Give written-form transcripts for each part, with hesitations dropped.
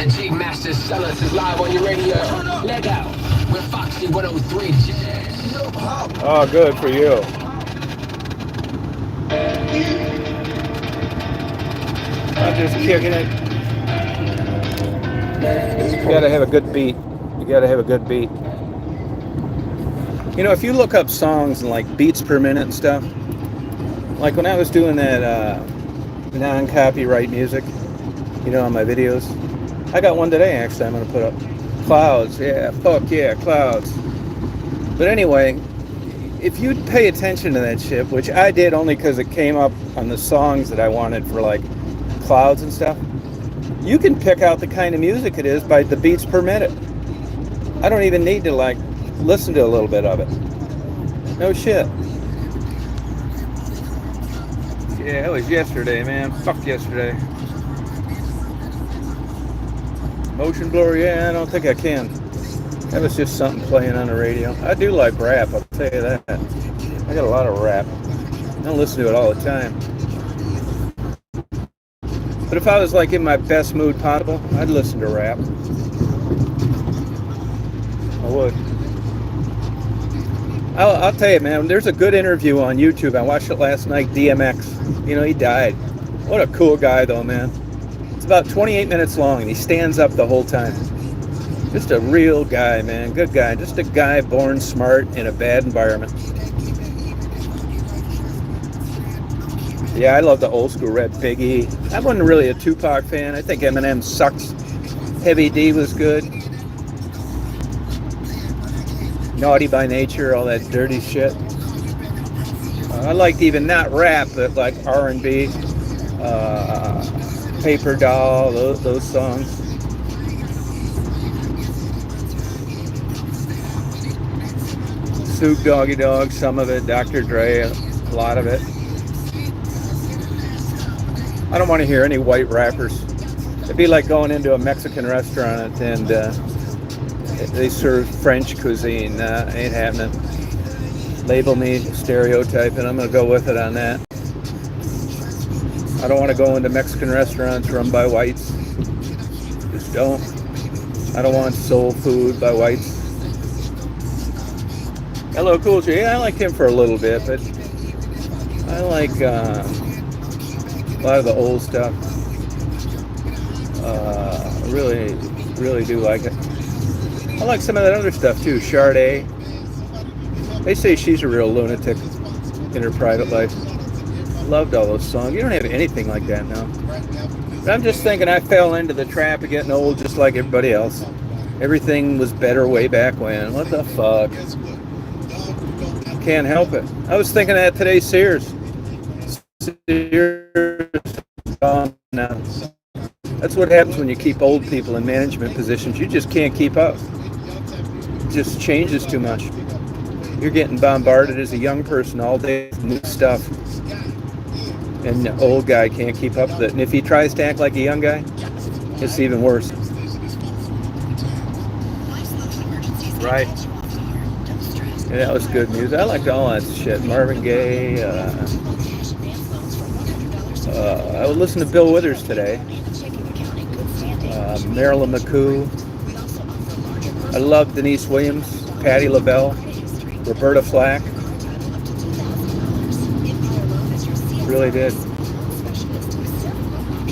The G Master Sellers is live on your radio. Leg out with Foxy 103 Jazz. Oh, good for you. I'm just kicking it. You gotta have a good beat. You gotta have a good beat. You know, if you look up songs and like beats per minute and stuff, like when I was doing that non-copyright music, you know, on my videos, I got one today actually I'm gonna put up. Clouds, yeah, fuck yeah, clouds. But anyway, if you'd pay attention to that shit, which I did only because it came up on the songs that I wanted for like clouds and stuff, you can pick out the kind of music it is by the beats per minute. I don't even need to like listen to a little bit of it. No shit. Yeah, it was yesterday, man. Fuck yesterday. Motion blur, yeah, I don't think I can. That was just something playing on the radio. I do like rap, I'll tell you that. I got a lot of rap. I don't listen to it all the time. But if I was like in my best mood possible, I'd listen to rap. I would. I'll tell you, man, there's a good interview on YouTube. I watched it last night, DMX. You know, he died. What a cool guy, though, man. It's about 28 minutes long, and he stands up the whole time. Just a real guy, man. Good guy. Just a guy born smart in a bad environment. Yeah, I love the old school Red Biggie. I wasn't really a Tupac fan. I think Eminem sucks. Heavy D was good. Naughty by Nature, all that dirty shit. I liked even not rap, but like R&B, Paper Doll, those songs. Snoop Doggy Dogg, some of it. Dr. Dre, a lot of it. I don't want to hear any white rappers. It'd be like going into a Mexican restaurant and they serve French cuisine. Ain't happening. Label me stereotype, and I'm going to go with it on that. I don't want to go into Mexican restaurants run by whites. Just don't. I don't want soul food by whites. Hello, Cool J. Yeah, I liked him for a little bit, but I like a lot of the old stuff. Really do like it. I like some of that other stuff too. Sade. They say she's a real lunatic in her private life. Loved all those songs. You don't have anything like that now. But I'm just thinking I fell into the trap of getting old just like everybody else. Everything was better way back when. What the fuck? Can't help it. I was thinking that today, Sears. Sears gone now. That's what happens when you keep old people in management positions. You just can't keep up. It just changes too much. You're getting bombarded as a young person all day with new stuff. And the old guy can't keep up with it. And if he tries to act like a young guy, it's even worse. Right. Yeah, that was good music. I liked all that shit. Marvin Gaye. I would listen to Bill Withers today. Marilyn McCoo. I love Denise Williams, Patti LaBelle, Roberta Flack. Really did.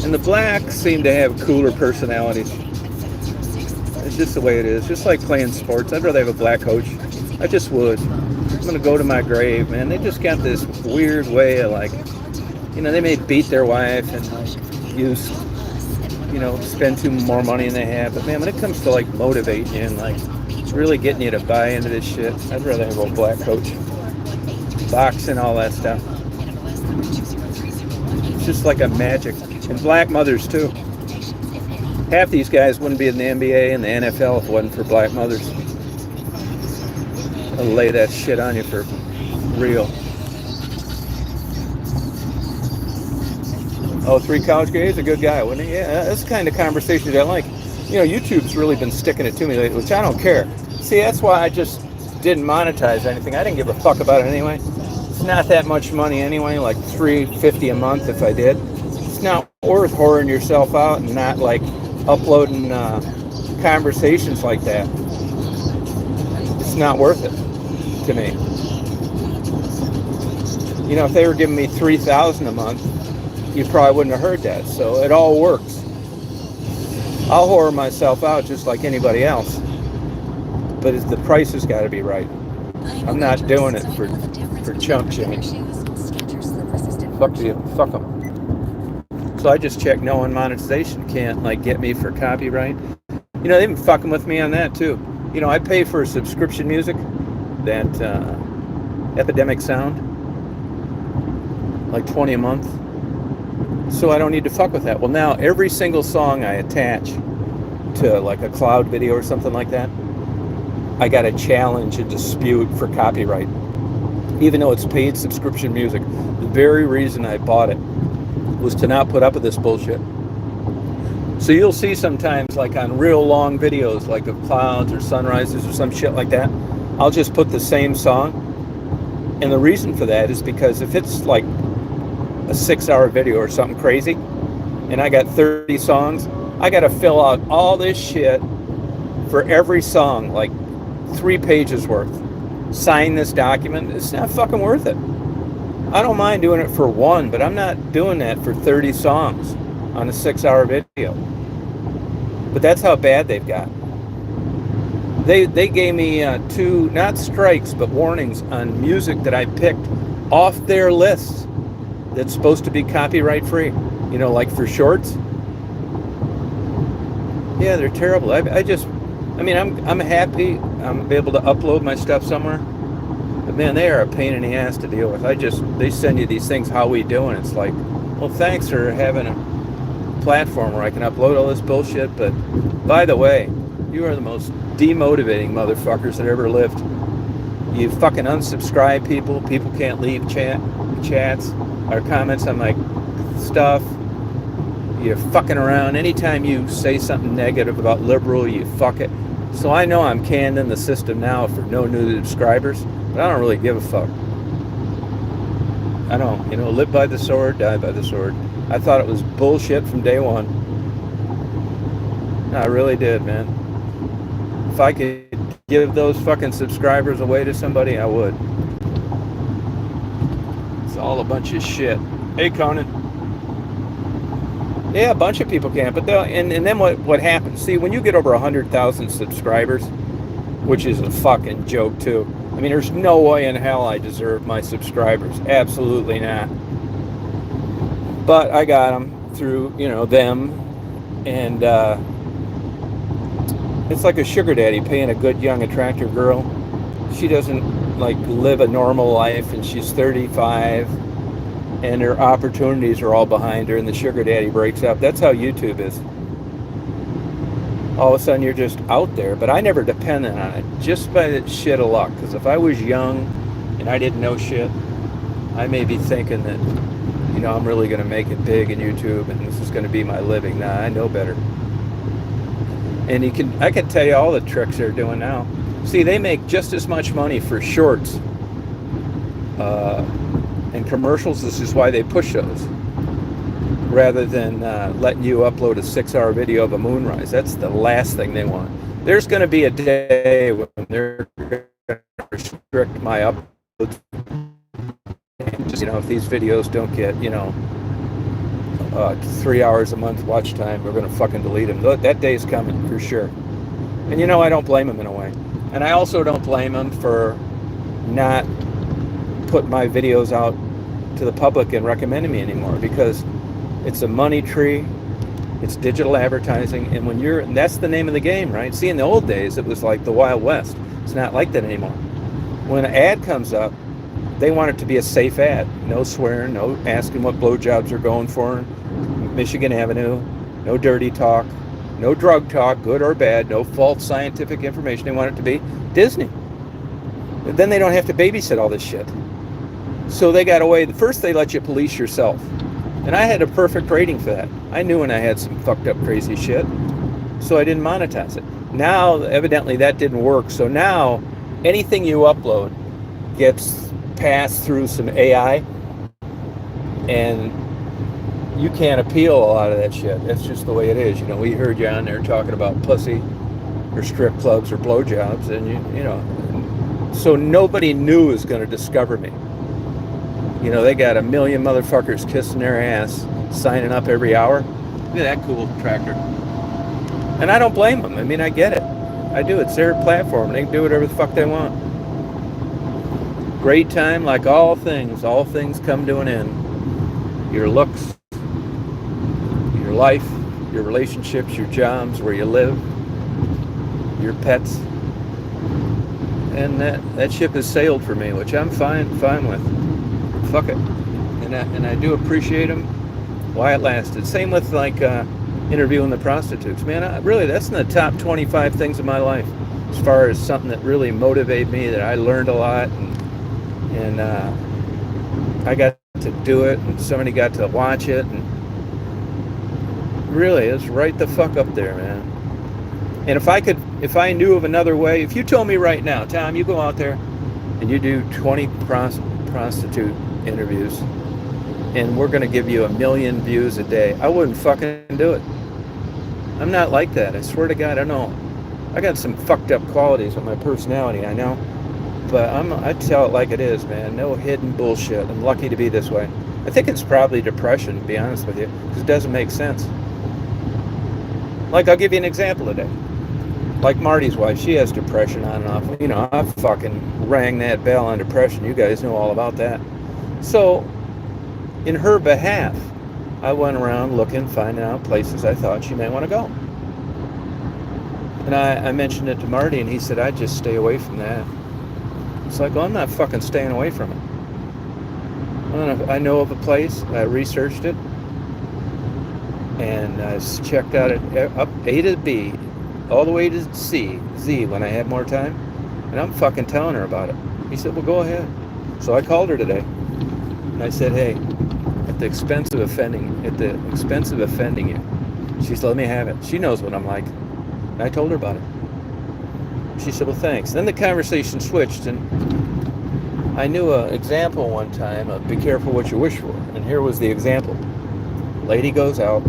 And the blacks seem to have cooler personalities. It's just the way it is. Just like playing sports. I'd rather have a black coach. I just would. I'm going to go to my grave, man. They just got this weird way of like, you know, they may beat their wife and like use, you know, spend too more money than they have. But man, when it comes to like motivating you and like really getting you to buy into this shit, I'd rather have a black coach. Boxing, all that stuff. It's just like a magic. And black mothers too. Half these guys wouldn't be in the NBA and the NFL if it wasn't for black mothers. I'll lay that shit on you for real. Oh, Three Couch Gays, a good guy, wouldn't he? Yeah, that's the kind of conversations I like. You know, YouTube's really been sticking it to me lately, which I don't care. See, that's why I just didn't monetize anything. I didn't give a fuck about it anyway. It's not that much money anyway, like $3.50 a month if I did. It's not worth whoring yourself out and not like uploading conversations like that. It's not worth it to me. You know, if they were giving me $3,000 a month, you probably wouldn't have heard that. So it all works. I'll whore myself out just like anybody else, but the price has got to be right. I'm not doing it for chump change. Fuck you, fuck them. So I just checked no one monetization can't like get me for copyright. You know, they've been fucking with me on that too. You know, I pay for subscription music, that Epidemic Sound, like $20 a month. So I don't need to fuck with that. Well, now every single song I attach to like a cloud video or something like that, I got to challenge a dispute for copyright, even though it's paid subscription music. The very reason I bought it was to not put up with this bullshit. So you'll see sometimes, like on real long videos, like of clouds or sunrises or some shit like that, I'll just put the same song. And the reason for that is because if it's like a 6-hour video or something crazy, and I got 30 songs, I got to fill out all this shit for every song, like 3 pages worth. Sign this document. It's not fucking worth it. I don't mind doing it for one, but I'm not doing that for 30 songs on a 6-hour video. But that's how bad they've got. They gave me 2, not strikes, but warnings on music that I picked off their lists that's supposed to be copyright free. You know, like for shorts. Yeah, they're terrible. I'm happy I'm able to upload my stuff somewhere. But man, they are a pain in the ass to deal with. They send you these things, how we doing? It's like, well, thanks for having a platform where I can upload all this bullshit, but by the way, you are the most demotivating motherfuckers that ever lived. You fucking unsubscribe people. People can't leave chats or comments on my stuff. You're fucking around. Anytime you say something negative about liberal, you fuck it. So I know I'm canned in the system now for no new subscribers, but I don't really give a fuck. I don't, live by the sword, die by the sword. I thought it was bullshit from day one. I really did, man. If I could give those fucking subscribers away to somebody, I would. It's all a bunch of shit. Hey, Conan. Yeah, a bunch of people can, but and then what happens? See, when you get over 100,000 subscribers, which is a fucking joke too. I mean, there's no way in hell I deserve my subscribers. Absolutely not. But I got them through, them, and it's like a sugar daddy paying a good, young, attractive girl. She doesn't live a normal life, and she's 35. And her opportunities are all behind her, and the sugar daddy breaks up. That's how YouTube is. All of a sudden, you're just out there. But I never depended on it, just by the shit of luck. Because if I was young and I didn't know shit, I may be thinking that, I'm really going to make it big in YouTube, and this is going to be my living. Nah, I know better. And I can tell you all the tricks they're doing now. See, they make just as much money for shorts and commercials. This is why they push those rather than letting you upload a 6-hour video of a moonrise. That's the last thing they want. There's going to be a day when they're going to restrict my uploads. And just, if these videos don't get 3 hours a month watch time, we're going to fucking delete them. That day's coming for sure. And I don't blame them in a way. And I also don't blame them for not put my videos out to the public and recommending me anymore, because it's a money tree. It's digital advertising, and that's the name of the game, right? See, in the old days, it was like the Wild West. It's not like that anymore. When an ad comes up, they want it to be a safe ad. No swearing, no asking what blowjobs are going for, Michigan Avenue, no dirty talk, no drug talk, good or bad, no false scientific information. They want it to be Disney. But then they don't have to babysit all this shit. So they got away. First, they let you police yourself. And I had a perfect rating for that. I knew when I had some fucked up crazy shit, so I didn't monetize it. Now, evidently, that didn't work. So now, anything you upload gets passed through some AI, and you can't appeal a lot of that shit. That's just the way it is. You know, we heard you on there talking about pussy or strip clubs or blowjobs, and you know, so nobody new is going to discover me. You know, they got a million motherfuckers kissing their ass, signing up every hour. Look at that cool tractor. And I don't blame them. I mean, I get it. I do. It's their platform. They can do whatever the fuck they want. Great time, like all things come to an end. Your looks, your life, your relationships, your jobs, where you live, your pets. And that ship has sailed for me, which I'm fine with. Fuck it. And I do appreciate them while it lasted. Same with like interviewing the prostitutes. Man, really, that's in the top 25 things of my life as far as something that really motivated me, that I learned a lot, and I got to do it, and somebody got to watch it, and really, it's right the fuck up there, man. And if I knew of another way, if you told me right now, Tom, you go out there and you do 20 prostitute interviews, and we're going to give you 1 million views a day, I wouldn't fucking do it. I'm not like that. I swear to God, I know. I got some fucked up qualities with my personality, I know. But I tell it like it is, man. No hidden bullshit. I'm lucky to be this way. I think it's probably depression, to be honest with you, because it doesn't make sense. Like, I'll give you an example today. Like Marty's wife, she has depression on and off. You know, I fucking rang that bell on depression. You guys know all about that. So, in her behalf, I went around looking, finding out places I thought she may want to go. And I mentioned it to Marty, and he said, I'd just stay away from that. It's like, well, I'm not fucking staying away from it. I know of a place, I researched it, and I checked out it up A to B, all the way to Z when I had more time, and I'm fucking telling her about it. He said, well, go ahead. So I called her today, and I said, hey, at the expense of offending you. She said, let me have it. She knows what I'm like. And I told her about it. She said, well, thanks. Then the conversation switched, and I knew an example one time of be careful what you wish for. And here was the example. Lady goes out,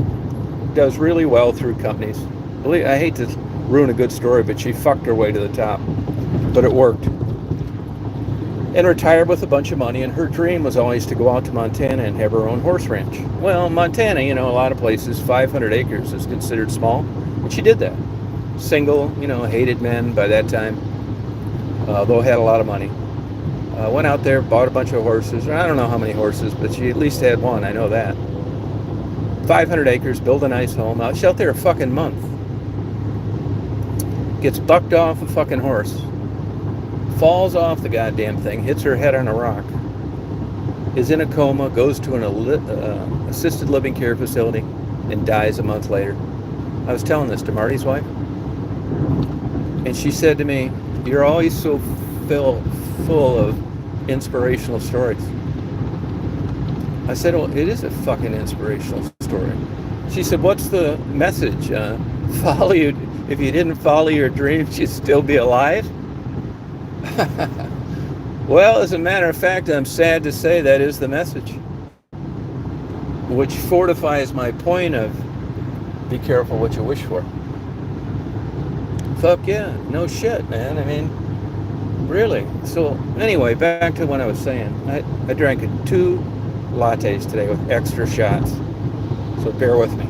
does really well through companies. I hate to ruin a good story, but she fucked her way to the top. But it worked. And retired with a bunch of money, and her dream was always to go out to Montana and have her own horse ranch. Well, Montana, you know, a lot of places, 500 acres is considered small, but she did that. Single, you know, hated men by that time, though had a lot of money. Went out there, bought a bunch of horses. I don't know how many horses, but she at least had one, I know that. 500 acres, build a nice home. She's out there a fucking month. Gets bucked off a fucking horse. Falls off the goddamn thing, hits her head on a rock, is in a coma, goes to an assisted living care facility, and dies a month later. I was telling this to Marty's wife, and she said to me, you're always so full of inspirational stories. I said, well, it is a fucking inspirational story. She said, what's the message? If you didn't follow your dreams, you'd still be alive? Well, as a matter of fact, I'm sad to say that is the message, which fortifies my point of be careful what you wish for. Fuck yeah, no shit, man. I mean, really. So anyway, back to what I was saying. I drank 2 lattes today with extra shots, so bear with me.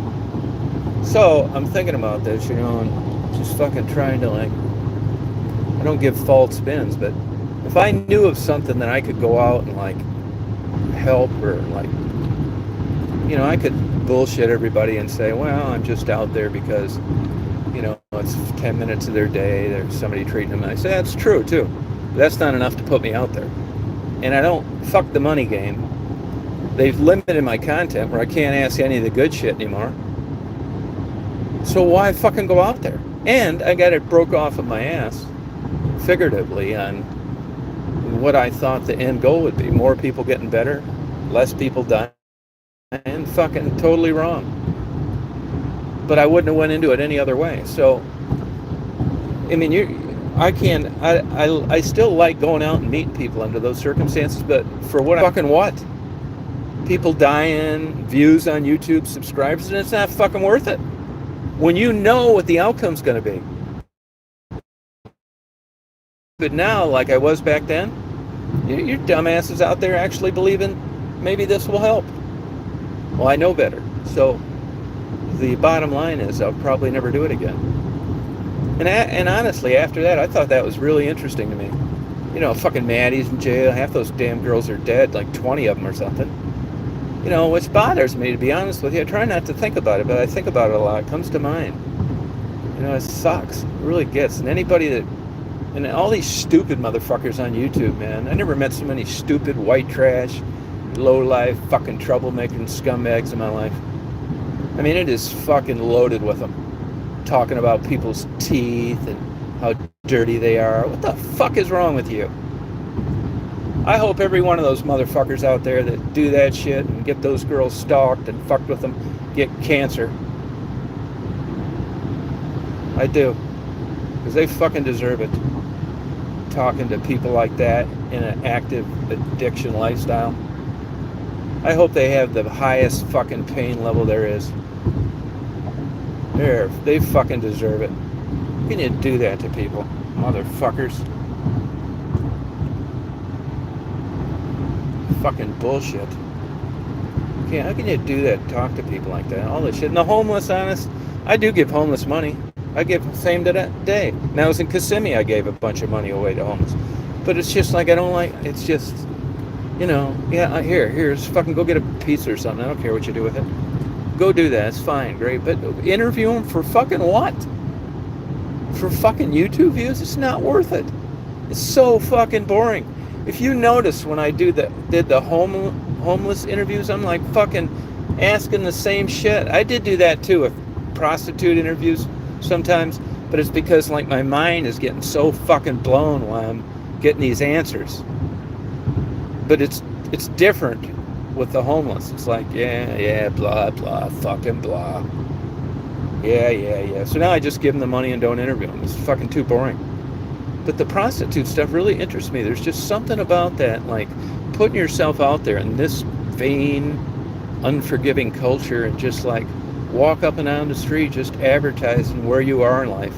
So I'm thinking about this, you know, and just fucking trying to, like, I don't give false spins, but if I knew of something that I could go out and, like, help, or, like, you know, I could bullshit everybody and say, well, I'm just out there because, you know, it's 10 minutes of their day, there's somebody treating them. And I say, that's true, too. But that's not enough to put me out there. And I don't fuck the money game. They've limited my content where I can't ask any of the good shit anymore. So why fucking go out there? And I got it broke off of my ass, figuratively, on what I thought the end goal would be. More people getting better, less people dying. And fucking totally wrong. But I wouldn't have went into it any other way. So, I mean, I still like going out and meeting people under those circumstances, but for what? people dying, views on YouTube, subscribers, and it's not fucking worth it. When you know what the outcome's going to be. But now, like I was back then, your dumbasses out there actually believing maybe this will help. Well, I know better. So the bottom line is I'll probably never do it again. And honestly, after that, I thought that was really interesting to me. You know, fucking Maddie's in jail. Half those damn girls are dead, like 20 of them or something. You know, which bothers me, to be honest with you. I try not to think about it, but I think about it a lot. It comes to mind. You know, it sucks. It really gets. And anybody that... And all these stupid motherfuckers on YouTube, man. I never met so many stupid white trash, low-life, fucking troublemaking scumbags in my life. I mean, it is fucking loaded with them. Talking about people's teeth and how dirty they are. What the fuck is wrong with you? I hope every one of those motherfuckers out there that do that shit and get those girls stalked and fucked with them get cancer. I do. Because they fucking deserve it. Talking to people like that in an active addiction lifestyle. I hope they have the highest fucking pain level there is. They fucking deserve it. How can you do that to people? Motherfuckers. Fucking bullshit. How can you do that? Talk to people like that? All this shit. And the homeless, honest, I do give homeless money. I give the same day. Now I was in Kissimmee, I gave a bunch of money away to homeless. But it's just like, I don't like, it's just, you know, yeah, here's fucking go get a pizza or something. I don't care what you do with it. Go do that. It's fine, great. But interview them for fucking what? For fucking YouTube views? It's not worth it. It's so fucking boring. If you notice when I did the homeless interviews, I'm like fucking asking the same shit. I did do that too with prostitute interviews sometimes, but it's because like my mind is getting so fucking blown while I'm getting these answers. But it's different with the homeless. It's like, yeah, blah, blah, fucking blah. Yeah. So now I just give them the money and don't interview them. It's fucking too boring. But the prostitute stuff really interests me. There's just something about that, like putting yourself out there in this vain, unforgiving culture and just like walk up and down the street just advertising where you are in life.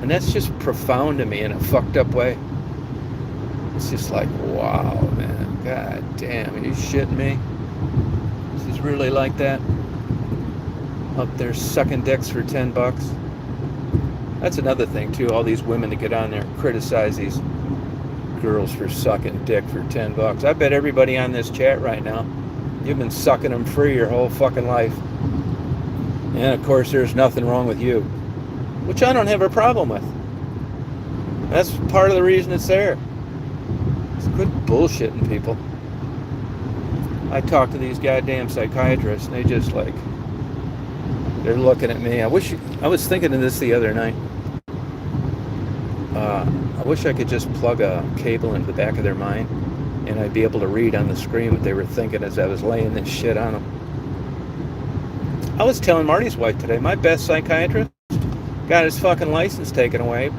And that's just profound to me in a fucked up way. It's just like, wow, man. God damn, are you shitting me? This is really like that? Up there sucking dicks for $10. That's another thing too, all these women that get on there and criticize these girls for sucking dick for $10. I bet everybody on this chat right now, you've been sucking them free your whole fucking life. And of course there's nothing wrong with you. Which I don't have a problem with. That's part of the reason it's there. It's good bullshitting people. I talk to these goddamn psychiatrists and they just like, they're looking at me. I was thinking of this the other night. I wish I could just plug a cable into the back of their mind and I'd be able to read on the screen what they were thinking as I was laying this shit on them. I was telling Marty's wife today, my best psychiatrist got his fucking license taken away.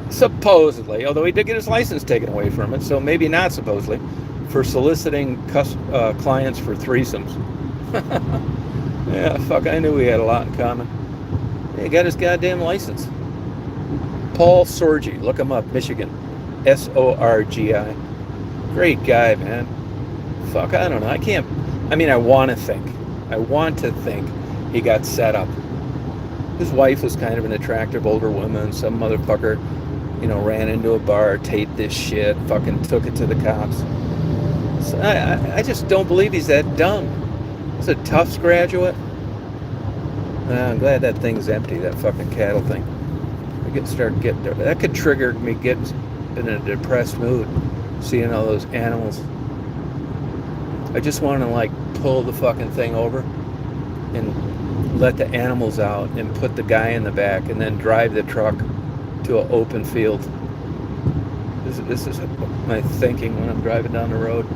Supposedly, although he did get his license taken away from it, so maybe not supposedly, for soliciting clients for threesomes. Yeah, fuck, I knew we had a lot in common. He got his goddamn license. Paul Sorgi, look him up, Michigan. S-O-R-G-I. Great guy, man. Fuck, I don't know. I want to think he got set up. His wife was kind of an attractive older woman. Some motherfucker, ran into a bar, taped this shit, fucking took it to the cops. So I just don't believe he's that dumb. He's a Tufts graduate. I'm glad that thing's empty, that fucking cattle thing. That could trigger me getting in a depressed mood, seeing all those animals. I just want to pull the fucking thing over and let the animals out and put the guy in the back and then drive the truck to an open field. This is my thinking when I'm driving down the road.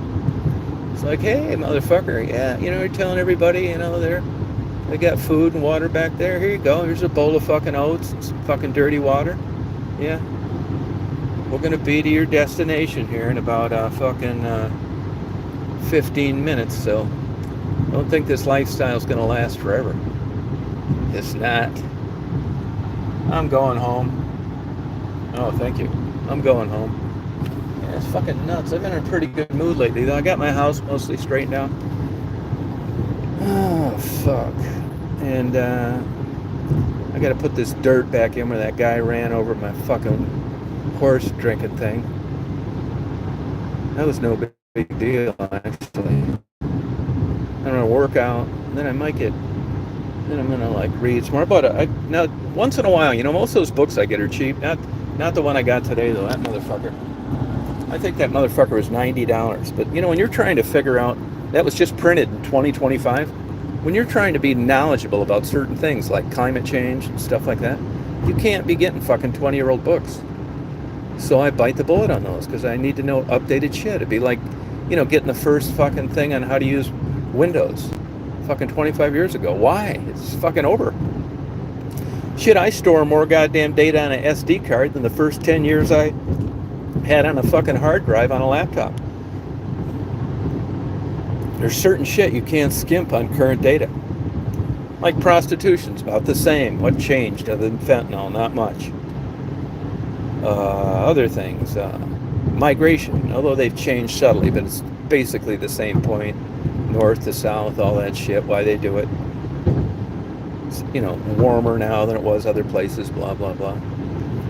It's like, hey, motherfucker, yeah, you're telling everybody, they got food and water back there. Here you go. Here's a bowl of fucking oats and some fucking dirty water. Yeah. We're going to be to your destination here in about fucking 15 minutes, so I don't think this lifestyle's going to last forever. It's not. I'm going home. Oh, thank you. I'm going home. Yeah, it's fucking nuts. I've been in a pretty good mood lately, though. I got my house mostly straightened out. Oh, fuck. And, I gotta put this dirt back in where that guy ran over my fucking horse drinking thing. That was no big deal, actually. I'm gonna work out, and then I might get... Then I'm gonna like read some more about it. Now, once in a while, you know, most of those books I get are cheap. Not the one I got today, though. That motherfucker. I think that motherfucker was $90. But you know, when you're trying to figure out, that was just printed in 2025. When you're trying to be knowledgeable about certain things like climate change and stuff like that, you can't be getting fucking 20-year-old books. So I bite the bullet on those because I need to know updated shit. It'd be like, you know, getting the first fucking thing on how to use Windows. Fucking 25 years ago. Why? It's fucking over. Shit, I store more goddamn data on an SD card than the first 10 years I had on a fucking hard drive on a laptop. There's certain shit you can't skimp on current data. Like prostitution's about the same. What changed other than fentanyl? Not much. Other things. Migration, although they've changed subtly, but it's basically the same point. North to south, all that shit, why they do it. It's, you know, warmer now than it was other places, blah, blah, blah.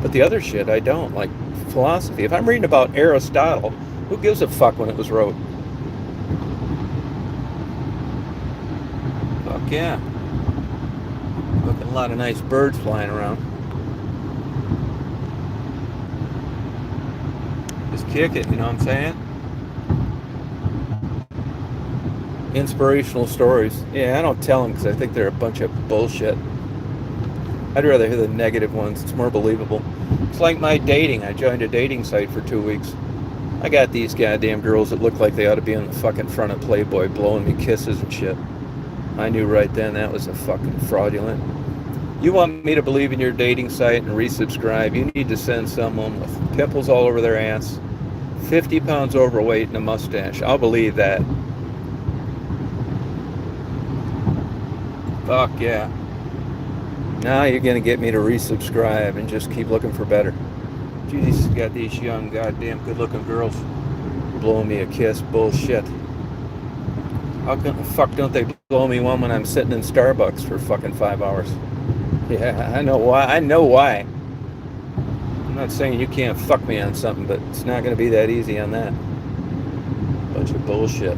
But the other shit, I don't. Like philosophy. If I'm reading about Aristotle, who gives a fuck when it was wrote? Fuck yeah. Look, a lot of nice birds flying around. Just kick it, you know what I'm saying? Inspirational stories. Yeah, I don't tell them because I think they're a bunch of bullshit. I'd rather hear the negative ones. It's more believable. It's like my dating. I joined a dating site for 2 weeks. I got these goddamn girls that look like they ought to be on the fucking front of Playboy blowing me kisses and shit. I knew right then that was a fucking fraudulent. You want me to believe in your dating site and resubscribe, you need to send someone with pimples all over their ass, 50 pounds overweight and a mustache. I'll believe that. Fuck yeah. Now you're gonna get me to resubscribe and just keep looking for better. Jesus, got these young, goddamn good-looking girls blowing me a kiss. Bullshit. How the fuck don't they blow me one when I'm sitting in Starbucks for fucking 5 hours? Yeah, I know why. I know why. I'm not saying you can't fuck me on something, but it's not gonna be that easy on that. Bunch of bullshit.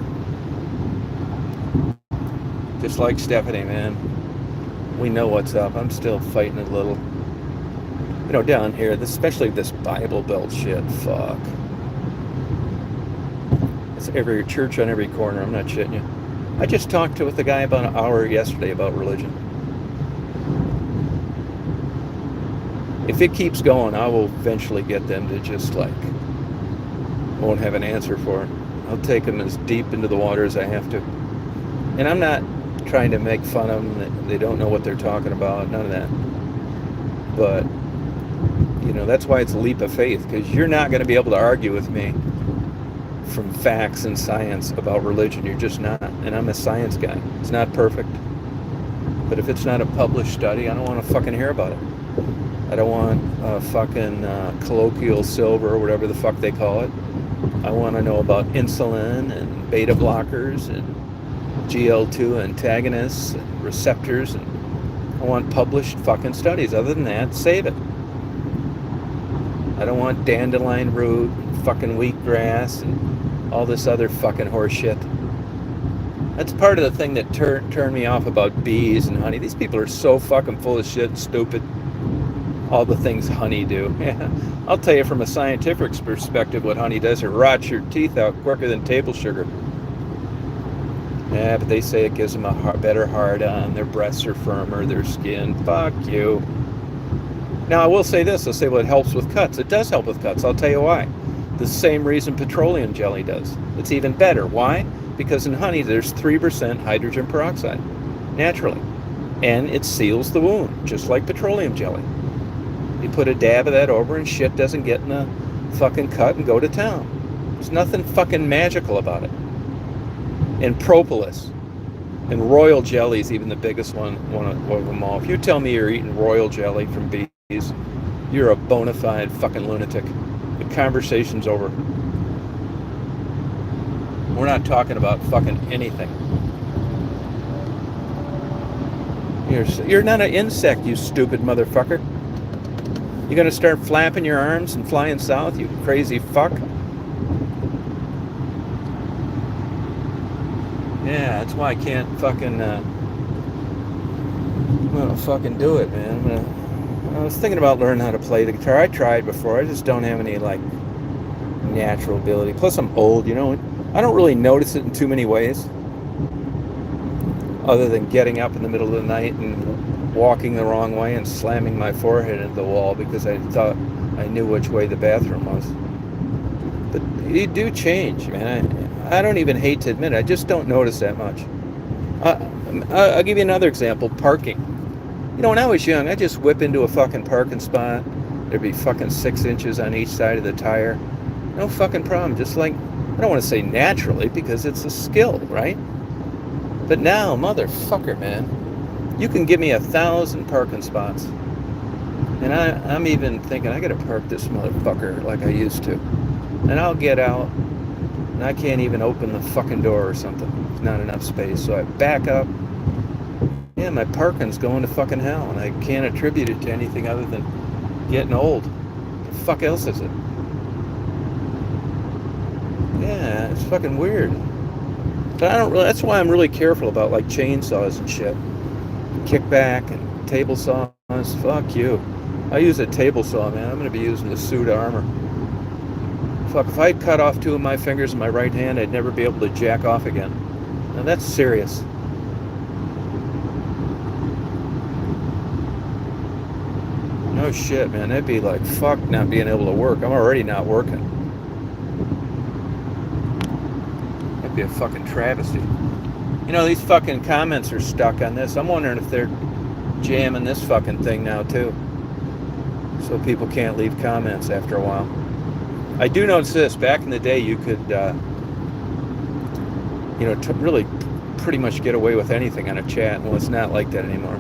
Just like Stephanie, man. We know what's up. I'm still fighting a little. You know, down here, especially this Bible Belt shit. Fuck. It's every church on every corner. I'm not shitting you. I just talked with a guy about an hour yesterday about religion. If it keeps going, I will eventually get them to just like, won't have an answer for it. I'll take them as deep into the water as I have to. And I'm not trying to make fun of them. They don't know what they're talking about. None of that. But, you know, that's why it's a leap of faith, because you're not going to be able to argue with me from facts and science about religion. You're just not. And I'm a science guy. It's not perfect. But if it's not a published study, I don't want to fucking hear about it. I don't want fucking colloquial silver or whatever the fuck they call it. I want to know about insulin and beta blockers and GL2 antagonists and receptors, and I want published fucking studies. Other than that, save it. I don't want dandelion root and fucking wheatgrass and all this other fucking horse shit. That's part of the thing that turned me off about bees and honey. These people are so fucking full of shit and stupid. All the things honey do. Yeah. I'll tell you from a scientific perspective what honey does. It rots your teeth out quicker than table sugar. Yeah, but they say it gives them a better hard-on. Their breasts are firmer, their skin. Fuck you. Now, I will say this. I'll say, well, it helps with cuts. It does help with cuts. I'll tell you why. The same reason petroleum jelly does. It's even better. Why? Because in honey, there's 3% hydrogen peroxide, naturally. And it seals the wound, just like petroleum jelly. You put a dab of that over and shit doesn't get in a fucking cut and go to town. There's nothing fucking magical about it. and propolis. And royal jelly is even the biggest one of them all. If you tell me you're eating royal jelly from bees, you're a bona fide fucking lunatic. The conversation's over. We're not talking about fucking anything. You're not an insect, you stupid motherfucker. You gonna start flapping your arms and flying south, you crazy fuck? Yeah, that's why I can't fucking, I'm gonna fucking do it, man. I was thinking about learning how to play the guitar. I tried before. I just don't have any, like, natural ability. Plus, I'm old, you know. I don't really notice it in too many ways. Other than getting up in the middle of the night and walking the wrong way and slamming my forehead into the wall because I thought I knew which way the bathroom was. But you do change, man. I don't even hate to admit it. I just don't notice that much. I'll give you another example. Parking. You know, when I was young, I'd just whip into a fucking parking spot. There'd be fucking 6 inches on each side of the tire. No fucking problem. Just like, I don't want to say naturally because it's a skill, right? But now, motherfucker, man, you can give me 1,000 parking spots. And I'm even thinking, I gotta park this motherfucker like I used to. And I'll get out, and I can't even open the fucking door or something. There's not enough space. So I back up. Yeah, my parking's going to fucking hell, and I can't attribute it to anything other than getting old. What the fuck else is it? Yeah, it's fucking weird. But I don't really, that's why I'm really careful about like chainsaws and shit. Kickback and table saws. Fuck you. I use a table saw, man. I'm gonna be using the suit of armor. Fuck, if I cut off 2 of my fingers in my right hand, I'd never be able to jack off again. Now that's serious. No shit, man. That'd be like, fuck not being able to work. I'm already not working. That'd be a fucking travesty. You know, these fucking comments are stuck on this. I'm wondering if they're jamming this fucking thing now, too. So people can't leave comments after a while. I do notice this. Back in the day, you could, you know, really pretty much get away with anything on a chat. Well, it's not like that anymore.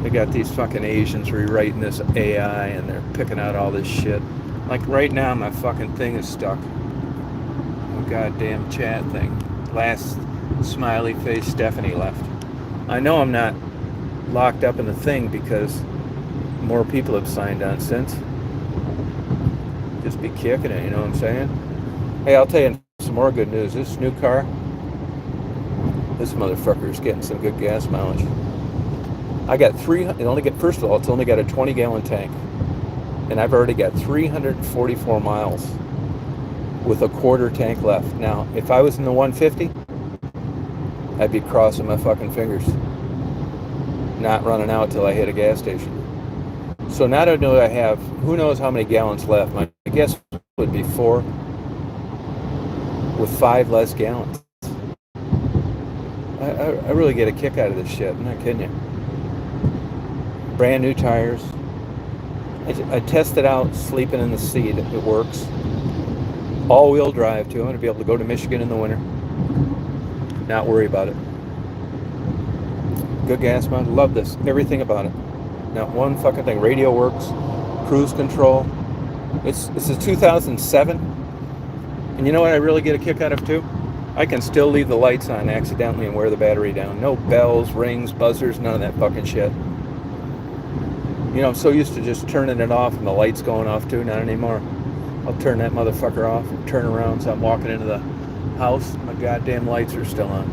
They got these fucking Asians rewriting this AI, and they're picking out all this shit. Like right now, my fucking thing is stuck. Oh, goddamn chat thing. Last smiley face Stephanie left. I know I'm not locked up in the thing because more people have signed on since. Just be kicking it, you know what I'm saying? Hey, I'll tell you some more good news. This new car, this motherfucker's getting some good gas mileage. I got first of all, it's only got a 20-gallon tank. And I've already got 344 miles with a quarter tank left. Now, if I was in the 150, I'd be crossing my fucking fingers. Not running out till I hit a gas station. So now that I know I have, who knows how many gallons left. My guess would be 4 with 5 less gallons. I really get a kick out of this shit. I'm not kidding you. Brand new tires. I tested out sleeping in the seat. It works. All-wheel drive too. I'm going to be able to go to Michigan in the winter. Not worry about it. Good gas mileage. Love this. Everything about it. Not one fucking thing. Radio works. Cruise control. This is 2007. And you know what I really get a kick out of too? I can still leave the lights on accidentally and wear the battery down. No bells, rings, buzzers, none of that fucking shit. You know, I'm so used to just turning it off and the lights going off too. Not anymore. I'll turn that motherfucker off and turn around so I'm walking into the house. My goddamn lights are still on.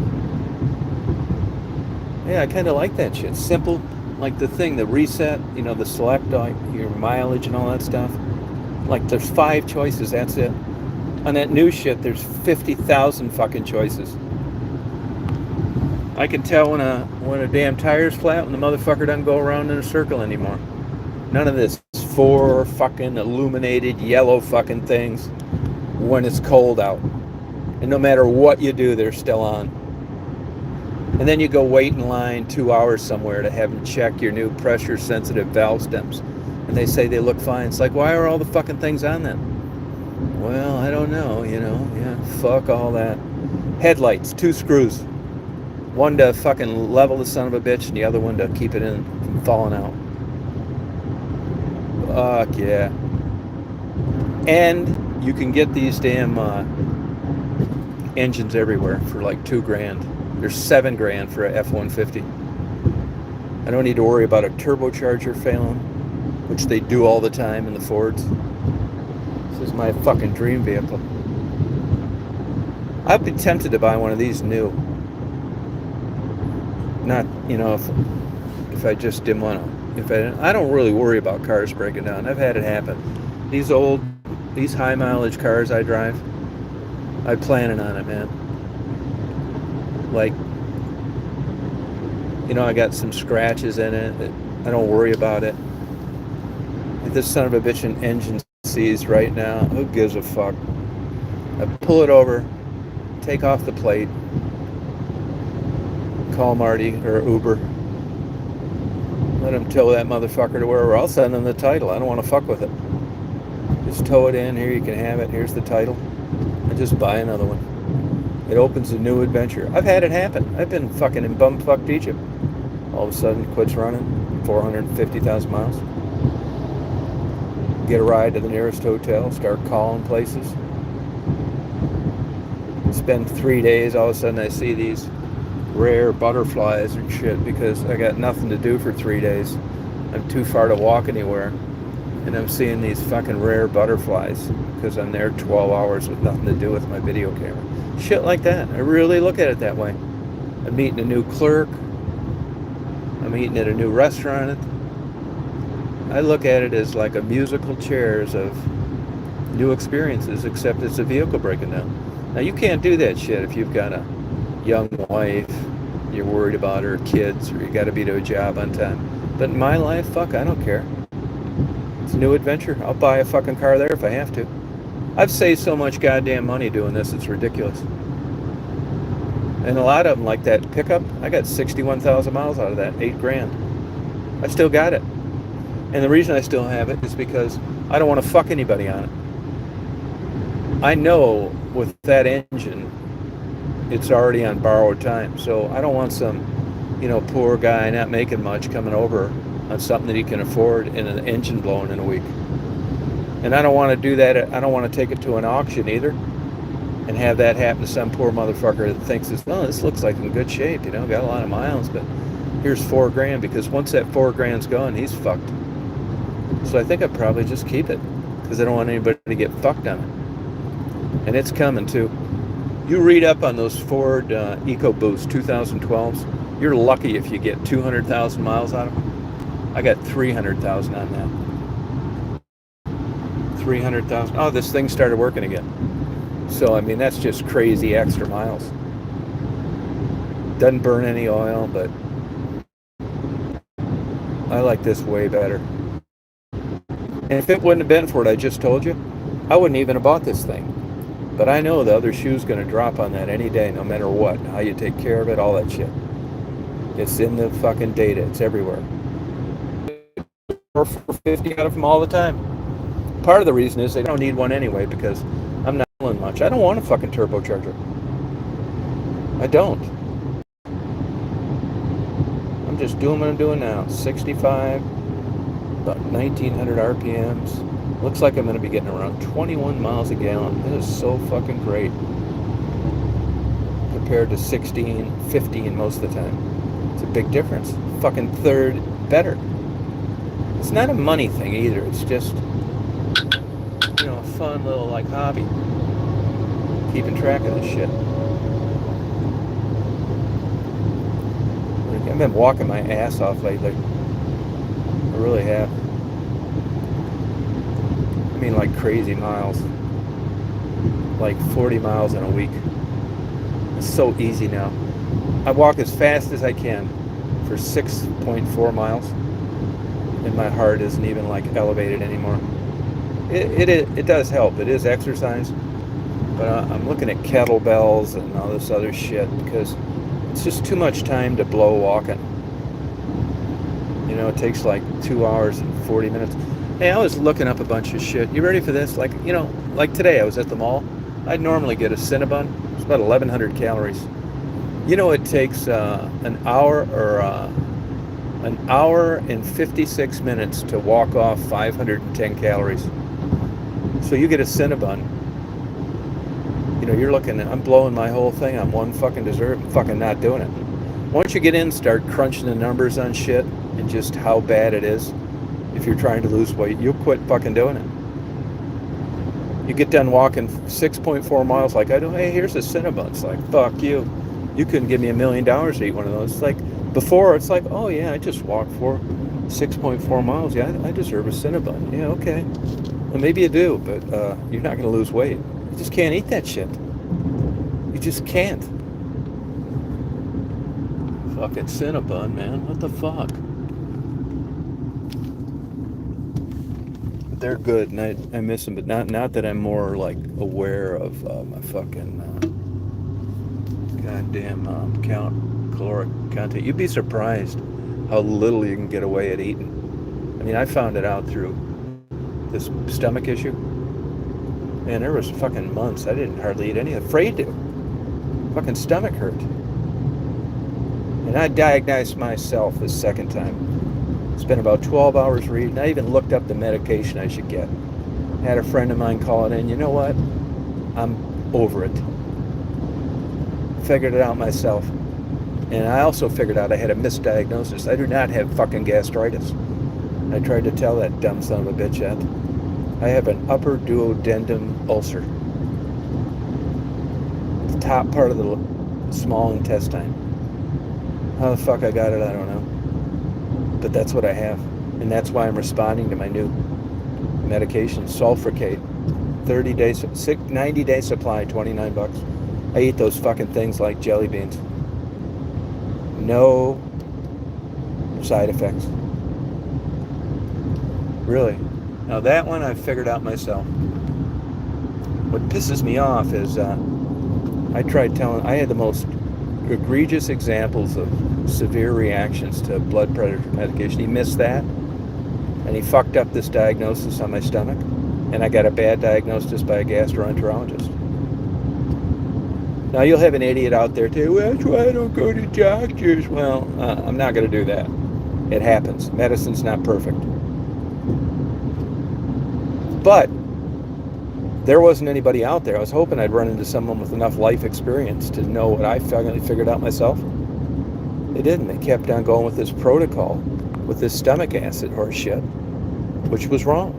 Yeah, I kind of like that shit. Simple. Like the thing, the reset, you know, the select, your mileage and all that stuff. Like there's 5 choices, that's it. On that new shit, there's 50,000 fucking choices. I can tell when a damn tire's flat when the motherfucker doesn't go around in a circle anymore. None of this 4 fucking illuminated yellow fucking things when it's cold out. And no matter what you do, they're still on. And then you go wait in line 2 hours somewhere to have them check your new pressure sensitive valve stems. And they say they look fine. It's like, why are all the fucking things on them? Well, I don't know, you know. Yeah, fuck all that. Headlights, 2 screws. One to fucking level the son of a bitch, and the other one to keep it in from falling out. Fuck yeah. And you can get these damn engines everywhere for like $2,000. There's $7,000 for a F-150. I don't need to worry about a turbocharger failing, which they do all the time in the Fords. This is my fucking dream vehicle. I'd be tempted to buy one of these new. Not, you know, if I just didn't want to. I don't really worry about cars breaking down. I've had it happen. These high mileage cars I drive, I'm planning on it, man. Like, you know, I got some scratches in it. I don't worry about it. If this son of a bitch an engine sees right now, who gives a fuck? I pull it over, take off the plate, call Marty or Uber, let him tow that motherfucker to wherever. I'll send him the title. I don't want to fuck with it. Just tow it in. Here, you can have it. Here's the title. And just buy another one. It opens a new adventure. I've had it happen. I've been fucking in bumfucked Egypt. All of a sudden, it quits running. 450,000 miles. Get a ride to the nearest hotel. Start calling places. Spend 3 days. All of a sudden, I see these rare butterflies and shit because I got nothing to do for 3 days. I'm too far to walk anywhere. And I'm seeing these fucking rare butterflies because I'm there 12 hours with nothing to do with my video camera. Shit like that. I really look at it that way. I'm meeting a new clerk. I'm eating at a new restaurant. I look at it as like a musical chairs of new experiences, except it's a vehicle breaking down. Now, you can't do that shit if you've got a young wife, you're worried about her kids, or you got to be to a job on time. But in my life, fuck, I don't care. It's a new adventure. I'll buy a fucking car there if I have to. I've saved so much goddamn money doing this, it's ridiculous. And a lot of them, like that pickup, I got 61,000 miles out of that, $8,000. I still got it. And the reason I still have it is because I don't want to fuck anybody on it. I know with that engine, it's already on borrowed time. So I don't want some, you know, poor guy not making much coming over on something that he can afford and an engine blowing in a week. And I don't want to do that. I don't want to take it to an auction either and have that happen to some poor motherfucker that thinks this looks like in good shape, you know, got a lot of miles, but here's $4,000, because once that $4,000's gone, he's fucked. So I think I'd probably just keep it because I don't want anybody to get fucked on it. And it's coming too. You read up on those Ford EcoBoost 2012s. You're lucky if you get 200,000 miles out of them. I got 300,000 on that. 300,000. Oh, this thing started working again. So, I mean, that's just crazy extra miles. Doesn't burn any oil, but I like this way better. And if it wouldn't have been for what I just told you, I wouldn't even have bought this thing. But I know the other shoe's going to drop on that any day, no matter what. How you take care of it, all that shit. It's in the fucking data. It's everywhere. 450 out of them all the time. Part of the reason is they don't need one anyway, because I'm not pulling much. I don't want a fucking turbocharger. I don't. I'm just doing what I'm doing now. 65, about 1900 RPMs. Looks like I'm going to be getting around 21 miles a gallon. This is so fucking great. Compared to 16, 15 most of the time. It's a big difference. Fucking third better. It's not a money thing either. It's just, you know, a fun little like hobby. Keeping track of this shit. I've been walking my ass off lately. I really have. I mean, like crazy miles. Like 40 miles in a week. It's so easy now. I walk as fast as I can for 6.4 miles. And my heart isn't even like elevated anymore. It does help. It is exercise. But I'm looking at kettlebells and all this other shit because it's just too much time to blow walking. You know, it takes like 2 hours and 40 minutes. Hey, I was looking up a bunch of shit. You ready for this? Like, you know, like today I was at the mall. I'd normally get a Cinnabon. It's about 1,100 calories. You know, it takes an hour and 56 minutes to walk off 510 calories. So you get a Cinnabon, you know, you're looking at, I'm blowing my whole thing on one fucking dessert, I'm fucking not doing it. Once you get in, start crunching the numbers on shit and just how bad it is. If you're trying to lose weight, you'll quit fucking doing it. You get done walking 6.4 miles like I do, hey, here's a Cinnabon. It's like, fuck you. You couldn't give me $1 million to eat one of those. It's like, before, it's like, oh yeah, I just walked for 6.4 miles. Yeah, I deserve a Cinnabon. Yeah, okay. Well, maybe you do, but you're not going to lose weight. You just can't eat that shit. You just can't. Fucking Cinnabon, man. What the fuck? They're good, and I miss them, but not that I'm more like aware of my fucking goddamn caloric content. You'd be surprised how little you can get away at eating. I mean, I found it out through this stomach issue. Man, there was fucking months I didn't hardly eat any. Afraid to. Fucking stomach hurt. And I diagnosed myself this second time. Spent about 12 hours reading. I even looked up the medication I should get. Had a friend of mine call it in. You know what? I'm over it. Figured it out myself. And I also figured out I had a misdiagnosis. I do not have fucking gastritis. I tried to tell that dumb son of a bitch that. I have an upper duodenum ulcer. The top part of the small intestine. How the fuck I got it, I don't know. But that's what I have. And that's why I'm responding to my new medication, Sulfurcade. 90-day supply, $29. I eat those fucking things like jelly beans. No side effects. Really. Now that one I figured out myself. What pisses me off is I had the most egregious examples of severe reactions to blood pressure medication. He missed that, and he fucked up this diagnosis on my stomach, and I got a bad diagnosis by a gastroenterologist. Now you'll have an idiot out there too, well, that's why I don't go to doctors. Well, I'm not going to do that. It happens. Medicine's not perfect. But there wasn't anybody out there. I was hoping I'd run into someone with enough life experience to know what I finally figured out myself. They didn't. They kept on going with this protocol, with this stomach acid horse shit, which was wrong.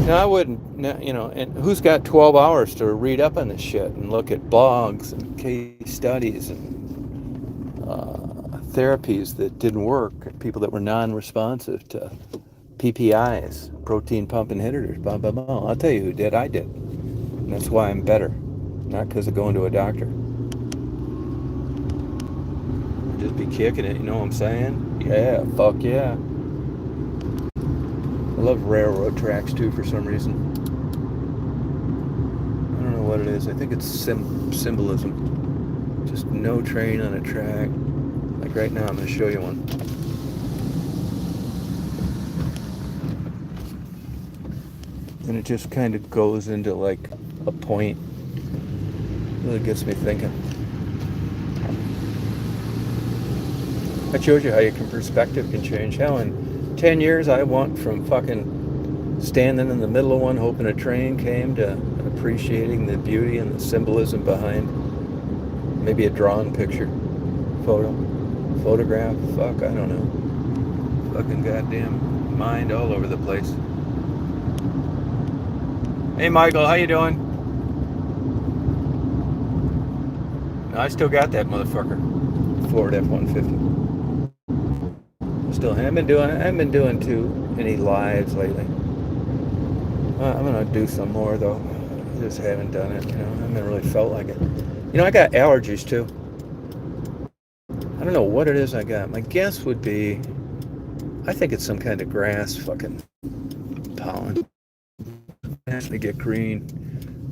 Now I wouldn't, you know, and who's got 12 hours to read up on this shit and look at blogs and case studies and therapies that didn't work, people that were non-responsive to PPIs, protein pump inhibitors, blah, blah, blah. I'll tell you who did. I did. And that's why I'm better. Not because of going to a doctor. Just be kicking it, you know what I'm saying? Yeah, fuck yeah. I love railroad tracks too for some reason. I don't know what it is. I think it's symbolism. Just no train on a track. Like right now, I'm going to show you one. And it just kind of goes into like a point. Really gets me thinking. I showed you how your perspective can change. How in 10 years I went from fucking standing in the middle of one hoping a train came to appreciating the beauty and the symbolism behind maybe a drawn picture, photograph, fuck, I don't know. Fucking goddamn mind all over the place. Hey Michael, how you doing? I still got that motherfucker. Ford F-150. Still haven't been doing too many lives lately. I'm gonna do some more though. I just haven't done it, you know. I haven't really felt like it. You know, I got allergies too. I don't know what it is I got. My guess would be, I think it's some kind of grass fucking pollen. Actually get green.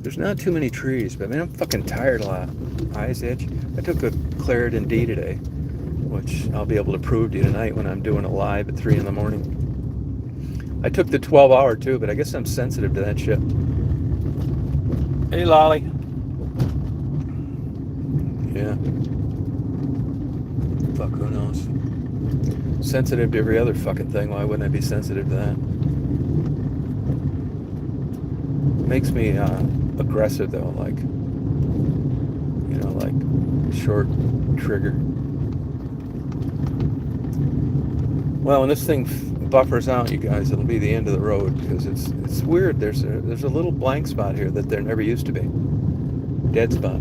There's not too many trees, but I mean, I'm fucking tired a lot. Eyes itch. I took a Claritin D today, which I'll be able to prove to you tonight when I'm doing it live at 3 in the morning. I took the 12-hour too, but I guess I'm sensitive to that shit. Hey, Lolly. Yeah. Fuck, who knows? Sensitive to every other fucking thing. Why wouldn't I be sensitive to that? Makes me aggressive though, like, you know, like short trigger. Well, when this thing buffers out, you guys, it'll be the end of the road, because it's weird. There's a little blank spot here that there never used to be. Dead spot.